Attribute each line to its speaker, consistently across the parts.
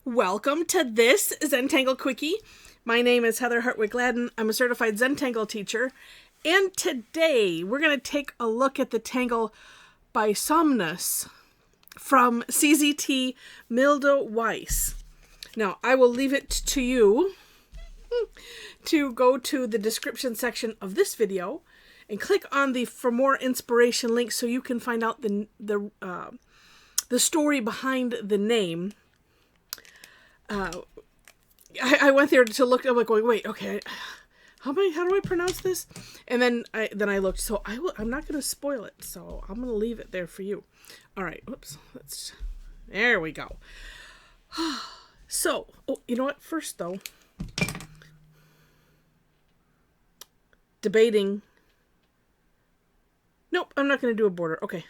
Speaker 1: Welcome to this Zentangle Quickie. My name is Heather Hartwick Gladden. I'm a Certified Zentangle Teacher. And today we're going to take a look at the tangle Bysomnus from CZT Milde Weiss. Now, I will leave it to you to go to the description section of this video and click on the For More Inspiration link so you can find out the story behind the name. I went there to look. I'm like going, wait, okay, how do I pronounce this? And then I looked. So I'm not going to spoil it. So I'm going to leave it there for you. All right. Whoops. There we go. So, you know what? First though, debating. Nope, I'm not going to do a border. Okay.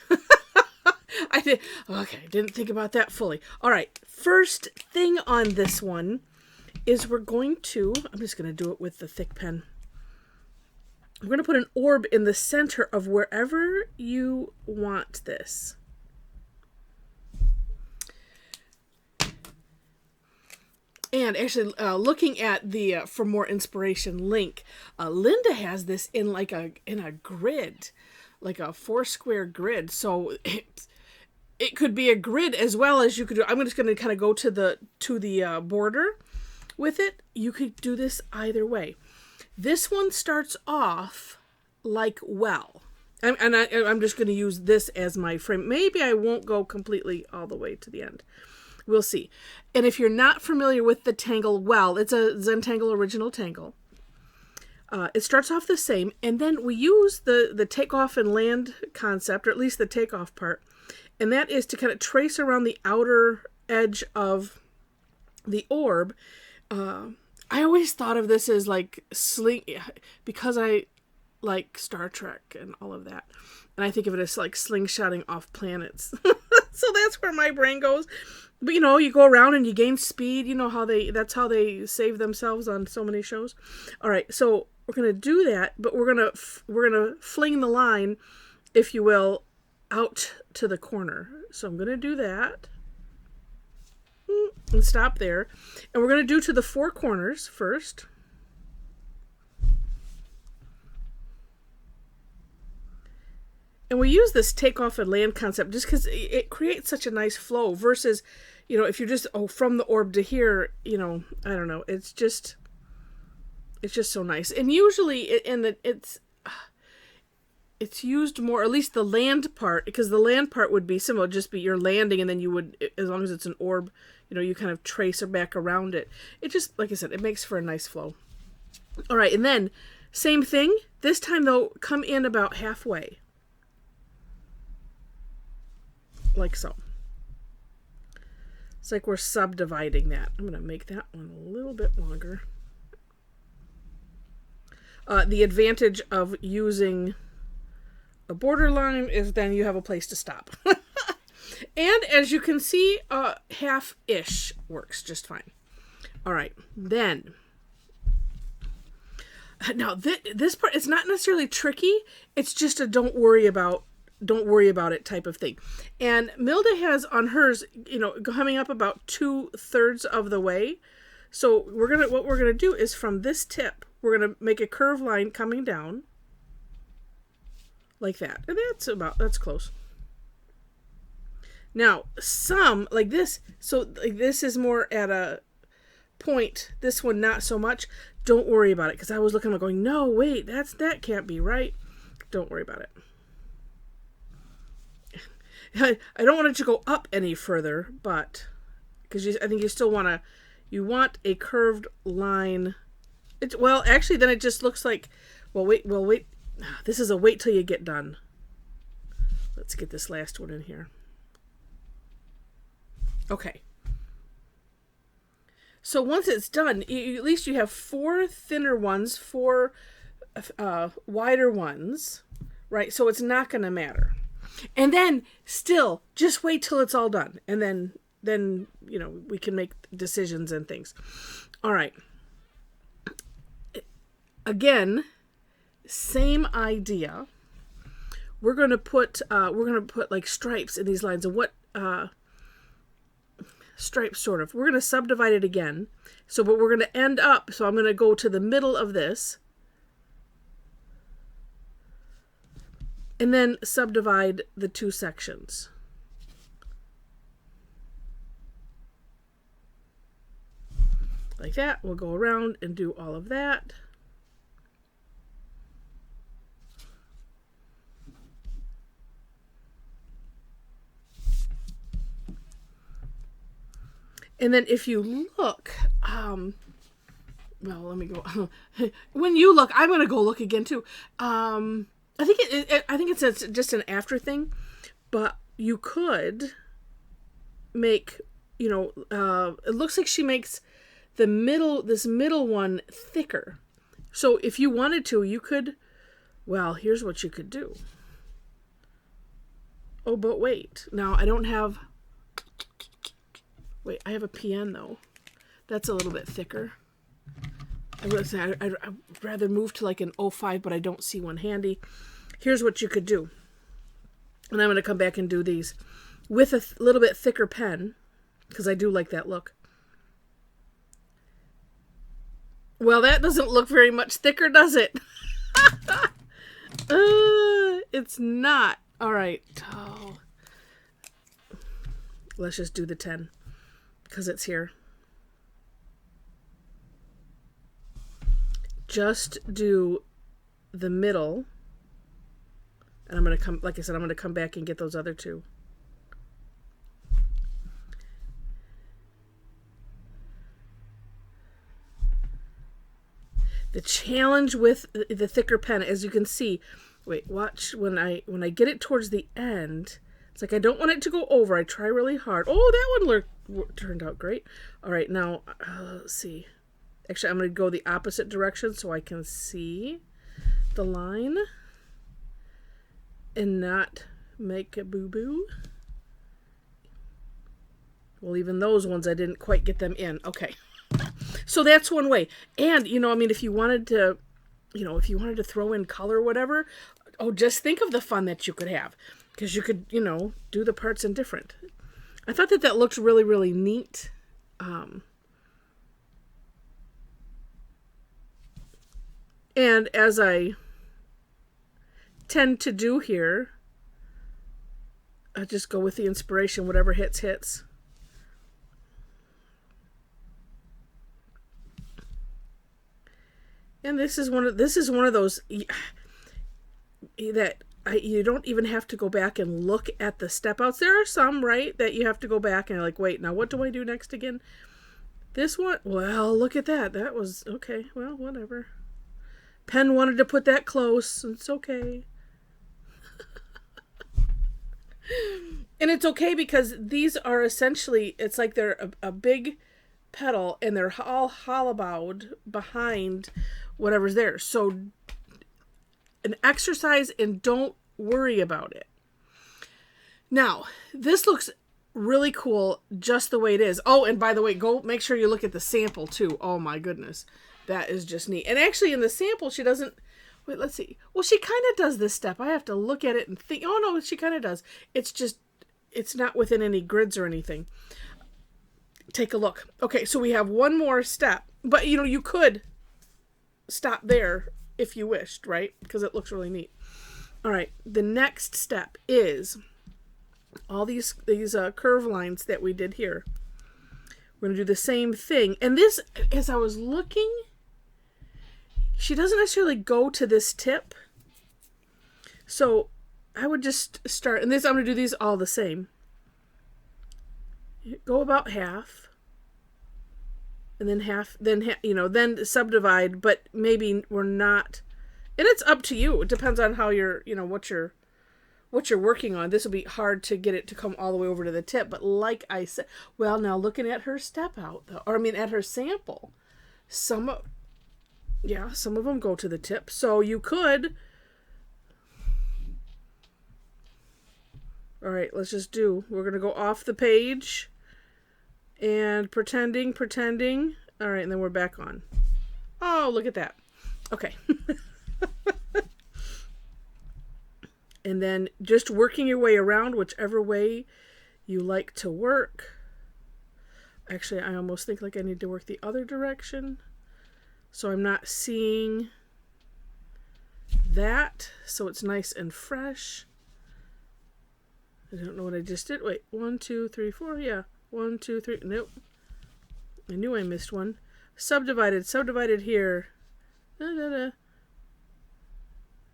Speaker 1: Didn't think about that fully. All right, first thing on this one is I'm just going to do it with the thick pen. We're going to put an orb in the center of wherever you want this. And actually, looking at the For More Inspiration link, Linda has this in a grid, like a 4-square grid. So it could be a grid as well as you could do. I'm just going to kind of go to the border with it. You could do this either way. This one starts off like well. I'm just going to use this as my frame. Maybe I won't go completely all the way to the end. We'll see. And if you're not familiar with the tangle well, it's a Zentangle original tangle. It starts off the same, and then we use the takeoff and land concept, or at least the takeoff part, and that is to kind of trace around the outer edge of the orb. I always thought of this as like because I like Star Trek and all of that, and I think of it as like slingshotting off planets. So that's where my brain goes. But you go around and you gain speed. You know that's how they save themselves on so many shows. All right, so we're gonna do that, but we're gonna fling the line, if you will, out to the corner. So I'm gonna do that and stop there, and we're gonna do to the 4 corners first. And we use this takeoff and land concept just because it creates such a nice flow versus, if you're just, from the orb to here, I don't know. It's just so nice. And usually it's used more, at least the land part, because the land part would be similar, just be you're landing and then you would, as long as it's an orb, you kind of trace or back around it. It just, like I said, it makes for a nice flow. All right. And then same thing. This time though, come in about halfway. Like so. It's like we're subdividing that. I'm going to make that one a little bit longer. The advantage of using a borderline is then you have a place to stop. And as you can see, half-ish works just fine. All right, then. Now, this part, it's not necessarily tricky. It's just a don't worry about it type of thing. And Milde has on hers, coming up about 2/3 of the way. So what we're gonna do is from this tip, we're gonna make a curved line coming down like that, and that's close. Now some like this, so like this is more at a point. This one not so much. Don't worry about it, because I was looking at going, no, wait, that can't be right. Don't worry about it. I don't want it to go up any further, but because I think you still want a curved line. Actually, then it just looks like, wait. This is a wait till you get done. Let's get this last one in here. Okay. So once it's done, at least you have 4 thinner ones, 4 wider ones, right? So it's not going to matter. And then still just wait till it's all done. And then we can make decisions and things. All right. Again, same idea. We're going to put like stripes in these lines. And what stripe, sort of. We're going to subdivide it again. So, but we're going to end up, so I'm going to go to the middle of this. And then subdivide the two sections. Like that. We'll go around and do all of that. And then if you look, well, let me go. When you look, I'm going to go look again too. I think I think it's just an after thing, but you could make, you know, it looks like she makes this middle one thicker. So if you wanted to, you could, well, here's what you could do. Oh, but wait, now I don't have, wait, I have a PN though. That's a little bit thicker. I'd rather move to like an 05, but I don't see one handy. Here's what you could do. And I'm going to come back and do these with a little bit thicker pen, because I do like that look. Well, that doesn't look very much thicker, does it? It's not. All right. Oh. Let's just do the 10, because it's here. Just do the middle. And I'm going to come, like I said, I'm going to come back and get those other two. The challenge with the thicker pen, as you can see, wait, watch, when I get it towards the end, it's like I don't want it to go over. I try really hard. Oh, that one turned out great. All right, now, let's see. Actually, I'm going to go the opposite direction so I can see the line and not make a boo-boo. Well, even those ones, I didn't quite get them in. Okay. So that's one way. And, you know, I mean, if you wanted to, you know, if you wanted to throw in color or whatever, oh, just think of the fun that you could have. Because you could, you know, do the parts in different. I thought that looked really, really neat. And as I tend to do here, I just go with the inspiration. Whatever hits, hits. And this is one of those that you don't even have to go back and look at the step outs. There are some, right, that you have to go back and you're like, wait, now what do I do next again? This one, well, look at that. That was okay. Well, whatever. Pen wanted to put that close. It's okay. And it's okay because these are essentially, it's like they're a big petal and they're all hollowed behind whatever's there. So an exercise and don't worry about it. Now, this looks really cool just the way it is. Oh, and by the way, go make sure you look at the sample too. Oh my goodness. That is just neat. And actually in the sample, she doesn't, wait, let's see. Well, she kind of does this step. I have to look at it and think, oh no, she kind of does. It's just, it's not within any grids or anything. Take a look. Okay, so we have one more step, but you know, you could stop there if you wished, right? Because it looks really neat. All right, the next step is all these curve lines that we did here. We're going to do the same thing. And this, as I was looking, she doesn't necessarily go to this tip. So I would just start, and this, I'm going to do these all the same. Go about half. And then half, you know, then subdivide, but maybe we're not, and it's up to you. It depends on how you're, you know, what you're working on. This will be hard to get it to come all the way over to the tip, but like I said, well, now looking at her step out, though, or I mean at her sample, some of them go to the tip, so you could, all right, let's just do, we're going to go off the page, and pretending, all right, and then we're back on. Oh, look at that. Okay. And then just working your way around whichever way you like to work. Actually, I almost think like I need to work the other direction. So I'm not seeing that. So it's nice and fresh. I don't know what I just did. Wait, 1, 2, 3, 4. Yeah, 1, 2, 3. Nope. I knew I missed one. Subdivided here. Da, da, da.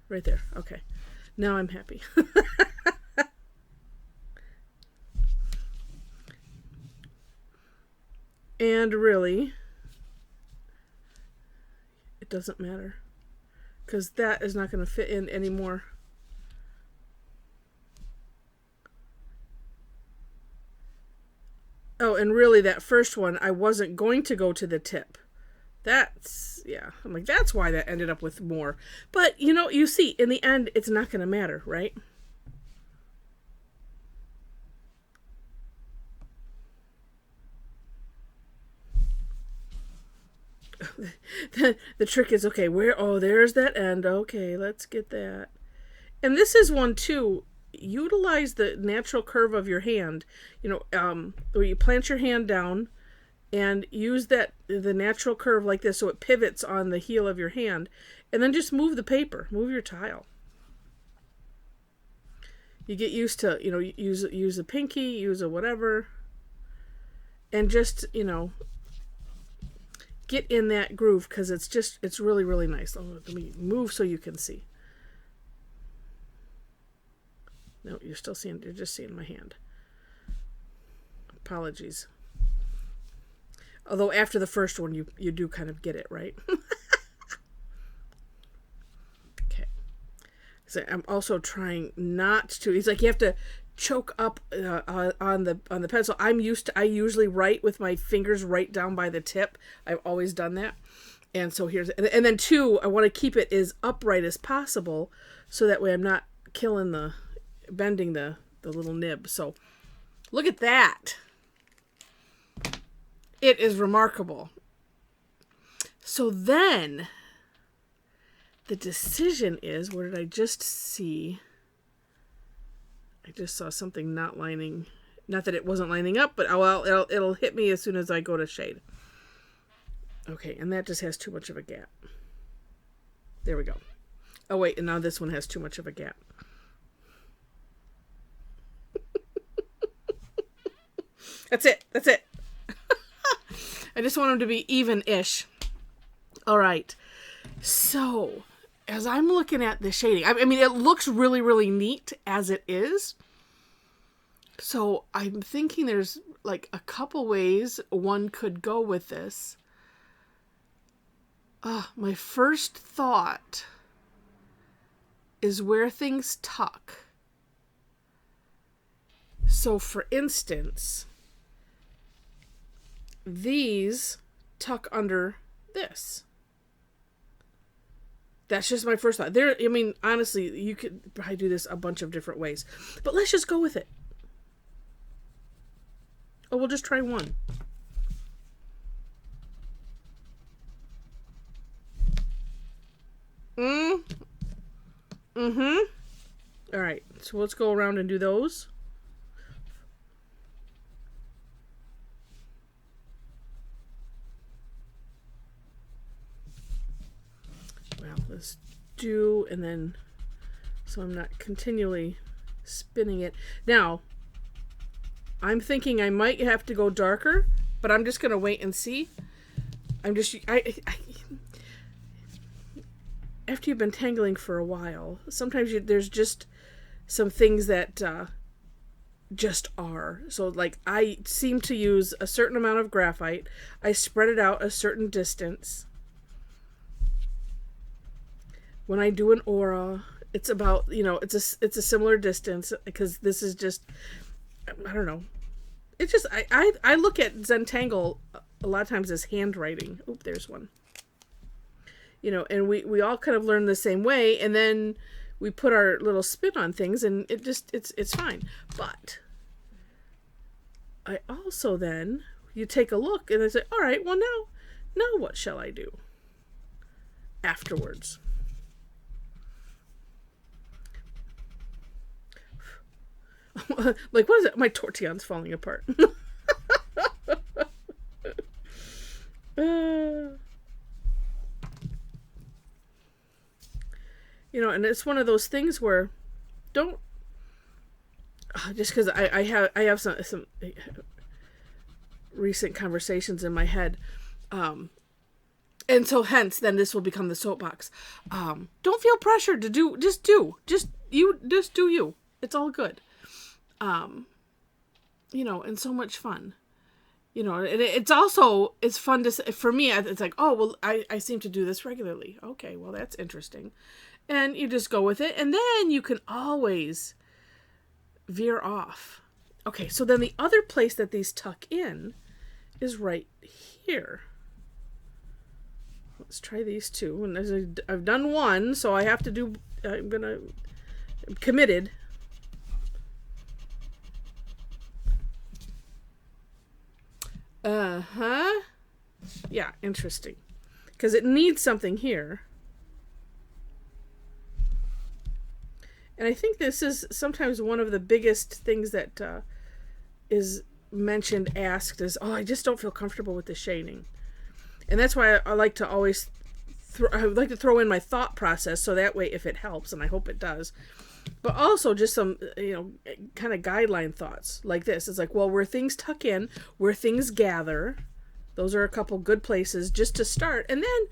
Speaker 1: Right there. Okay. Now I'm happy. And really, it doesn't matter, because that is not going to fit in anymore. Oh, and really that first one, I wasn't going to go to the tip. That's, yeah, I'm like, that's why that ended up with more. But, you know, you see, in the end, it's not going to matter, right? The trick is, okay, where, oh, there's that end. Okay, let's get that. And this is one too. Utilize the natural curve of your hand. You know, where you plant your hand down and use the natural curve like this so it pivots on the heel of your hand. And then just move the paper, move your tile. You get used to, you know, use a pinky, use a whatever. And just, you know, get in that groove, because it's really, really nice. Oh, let me move so you can see. No, you're just seeing my hand. Apologies. Although after the first one, you do kind of get it, right? Okay. So I'm also trying not to. He's like, you have to choke up on the pencil. I usually write with my fingers right down by the tip. I've always done that. And so and then two, I want to keep it as upright as possible, so that way I'm not bending the little nib. So look at that. It is remarkable. So then the decision is, what did I just see? I just saw something not that it wasn't lining up, but it'll hit me as soon as I go to shade. Okay, and that just has too much of a gap. There we go. Oh wait, and now this one has too much of a gap. That's it. I just want them to be even-ish. All right. So, as I'm looking at the shading, I mean, it looks really, really neat as it is. So, I'm thinking there's like a couple ways one could go with this. My first thought is where things tuck. So, for instance, these tuck under this. That's just my first thought. I mean, honestly, you could probably do this a bunch of different ways. But let's just go with it. Oh, we'll just try one. All right, so let's go around and do those. Well, let's do, and then, so I'm not continually spinning it. Now, I'm thinking I might have to go darker, but I'm just going to wait and see. After you've been tangling for a while, sometimes there's just some things that just are. So, like, I seem to use a certain amount of graphite. I spread it out a certain distance. When I do an aura, it's about, it's a similar distance, because this is just, I don't know. It's just, I look at Zentangle a lot of times as handwriting. Oop, there's one. And we all kind of learn the same way, and then we put our little spin on things, and it's fine. But I also then, you take a look, and I say, all right, well, now what shall I do afterwards? Like, what is it? My tortillon's falling apart. And it's one of those things where don't just because I have some recent conversations in my head, and so hence then this will become the soapbox. Don't feel pressured to do. Just do you. It's all good. And so much fun. It's fun for me. It's like, oh, well, I seem to do this regularly. Okay, well, that's interesting. And you just go with it. And then you can always veer off. Okay, so then the other place that these tuck in is right here. Let's try these two. And I've done one, so I have to do, I'm committed. Yeah, interesting. Because it needs something here. And I think this is sometimes one of the biggest things that is asked is, oh, I just don't feel comfortable with the shading. And that's why I like to always throw in my thought process, so that way if it helps, and I hope it does, but also just some, kind of guideline thoughts like this. It's like, well, where things tuck in, where things gather, those are a couple good places just to start. And then,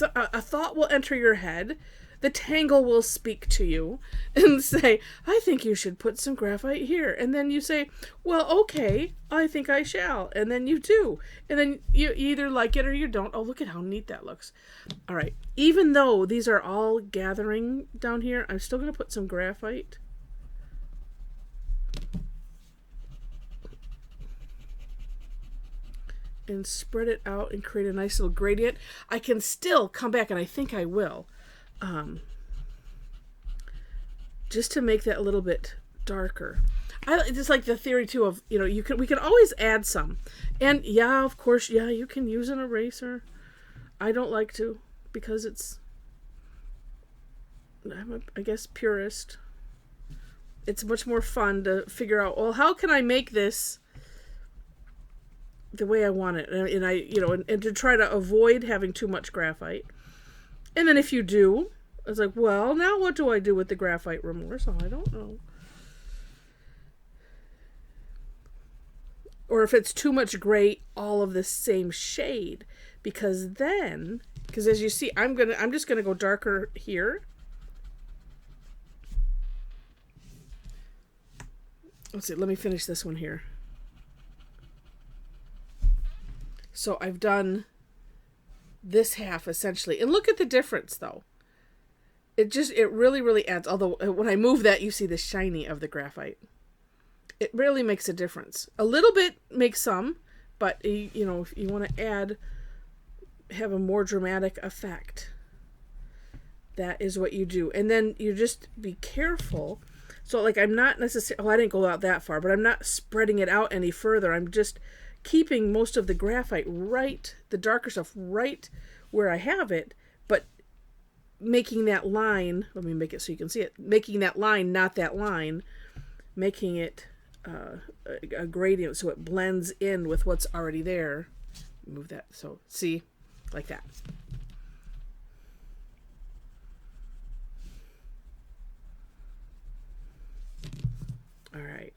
Speaker 1: a thought will enter your head. The tangle will speak to you and say, I think you should put some graphite here. And then you say, well, okay, I think I shall. And then you do. And then you either like it or you don't. Oh, look at how neat that looks. All right. Even though these are all gathering down here, I'm still going to put some graphite. And spread it out and create a nice little gradient. I can still come back, and I think I will, just to make that a little bit darker. I just like the theory too of, we can always add some, and yeah, of course, yeah, you can use an eraser. I don't like to, because I'm I guess purist. It's much more fun to figure out, well, how can I make this the way I want it, and to try to avoid having too much graphite. And then if you do, it's like, well, now what do I do with the graphite remorse? Oh, I don't know. Or if it's too much gray, all of the same shade, because as you see, I'm just gonna go darker here. Let's see. Let me finish this one here. So I've done this half essentially. And look at the difference though. It really, really adds. Although when I move that, you see the shiny of the graphite. It really makes a difference. A little bit makes some, but if you want to have a more dramatic effect, that is what you do. And then you just be careful. So like I'm not necessarily, I didn't go out that far, but I'm not spreading it out any further. I'm just keeping most of the graphite the darker stuff right where I have it, but making that line, let me make it so you can see it, making that line, not that line, making it a gradient so it blends in with what's already there. Move that, so see, like that. All right.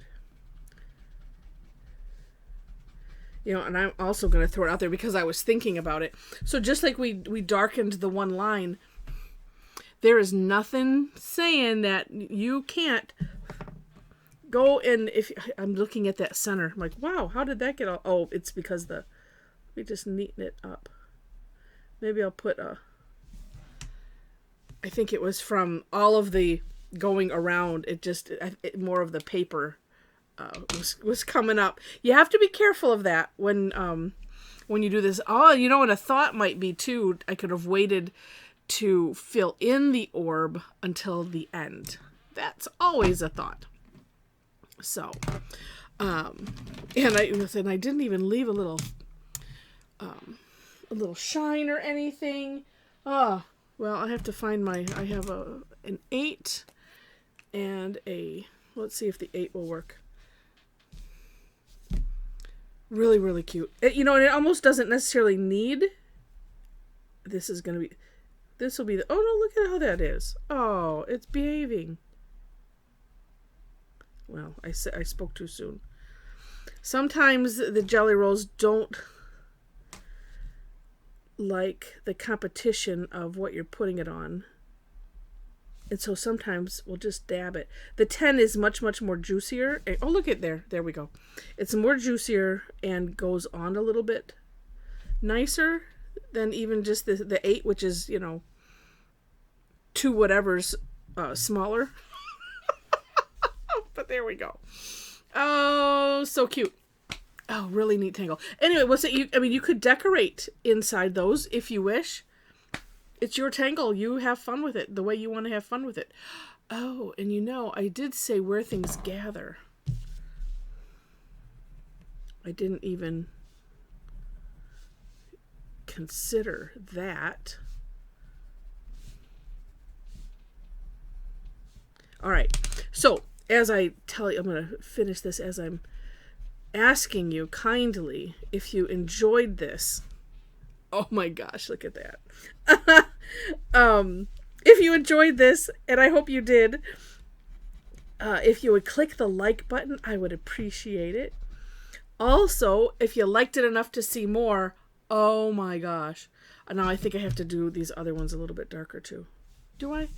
Speaker 1: And I'm also going to throw it out there because I was thinking about it. So just like we darkened the one line, there is nothing saying that you can't go and I'm looking at that center. I'm like, wow, how did that get all? Oh, it's because we just neaten it up. Maybe I'll put I think it was from all of the going around. More of the paper was coming up. You have to be careful of that when you do this. Oh, what a thought might be too. I could have waited to fill in the orb until the end. That's always a thought. So, and I didn't even leave a little shine or anything. Oh, well, I have to find I have an 8 and let's see if the 8 will work. Really, really cute. And it almost doesn't necessarily need. This will be the, oh no, look at how that is. Oh, it's behaving. Well, I spoke too soon. Sometimes the jelly rolls don't like the competition of what you're putting it on. And so sometimes we'll just dab it. The 10 is much, much more juicier. Oh, look at there. There we go. It's more juicier and goes on a little bit nicer than even just the 8, which is, 2 whatever's smaller. But there we go. Oh, so cute. Oh, really neat tangle. Anyway, you could decorate inside those if you wish. It's your tangle. You have fun with it the way you want to have fun with it. Oh, and I did say where things gather. I didn't even consider that. All right. So, as I tell you, I'm going to finish this as I'm asking you kindly if you enjoyed this. Oh my gosh, look at that. If you enjoyed this, and I hope you did, if you would click the like button, I would appreciate it. Also, if you liked it enough to see more, oh my gosh. Now I think I have to do these other ones a little bit darker too. Do I?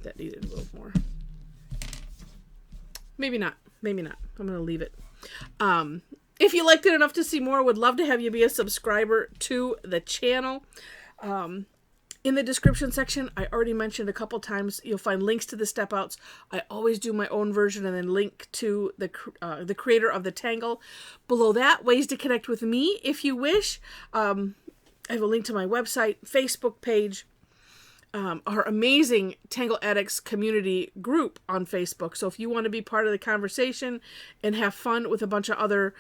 Speaker 1: That needed a little more. Maybe not. Maybe not. I'm going to leave it. If you liked it enough to see more, would love to have you be a subscriber to the channel. In the description section, I already mentioned a couple times, you'll find links to the step outs. I always do my own version and then link to the creator of the Tangle. Below that, ways to connect with me if you wish. I have a link to my website, Facebook page, our amazing Tangle Addicts community group on Facebook. So if you want to be part of the conversation and have fun with a bunch of other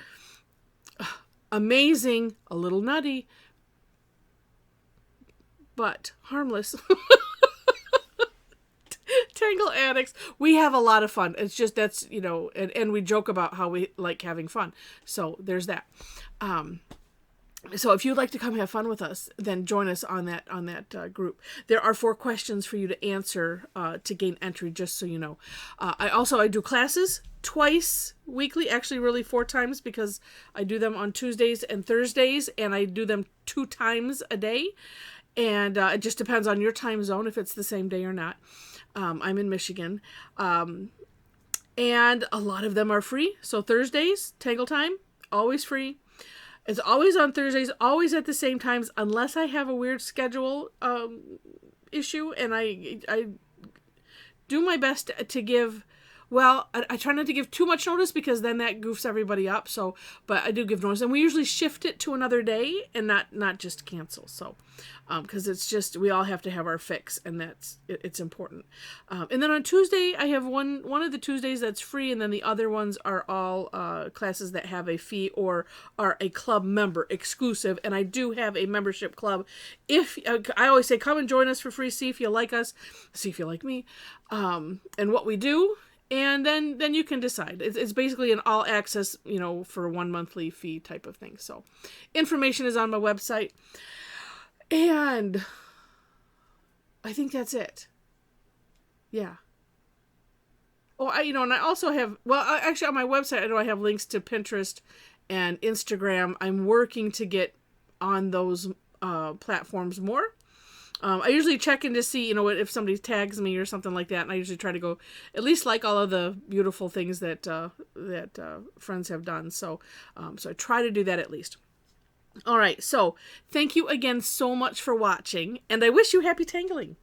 Speaker 1: amazing, a little nutty, but harmless Tangle Addicts, we have a lot of fun. It's just and we joke about how we like having fun. So there's that. So if you'd like to come have fun with us, then join us on that group. There are 4 questions for you to answer to gain entry, just so you know. I do classes twice weekly, actually really 4 times, because I do them on Tuesdays and Thursdays, and I do them 2 times a day. And it just depends on your time zone if it's the same day or not. I'm in Michigan. And a lot of them are free. So Thursdays, Tangle Time, always free. It's always on Thursdays, always at the same times, unless I have a weird schedule issue. And I do my best to give, I try not to give too much notice, because then that goofs everybody up. So, but I do give notice. And we usually shift it to another day and not just cancel. So, because it's just, we all have to have our fix, and it's important. And then on Tuesday, I have one of the Tuesdays that's free, and then the other ones are all classes that have a fee or are a club member exclusive. And I do have a membership club. If I always say, come and join us for free, see if you like us, see if you like me, and what we do. And then you can decide. It's basically an all access, for 1 monthly fee type of thing. So information is on my website. And I think that's it. Yeah. Oh, and I also have, actually on my website, I know I have links to Pinterest and Instagram. I'm working to get on those platforms more. I usually check in to see, if somebody tags me or something like that, and I usually try to go at least like all of the beautiful things that friends have done. So I try to do that at least. All right, so thank you again so much for watching, and I wish you happy tangling.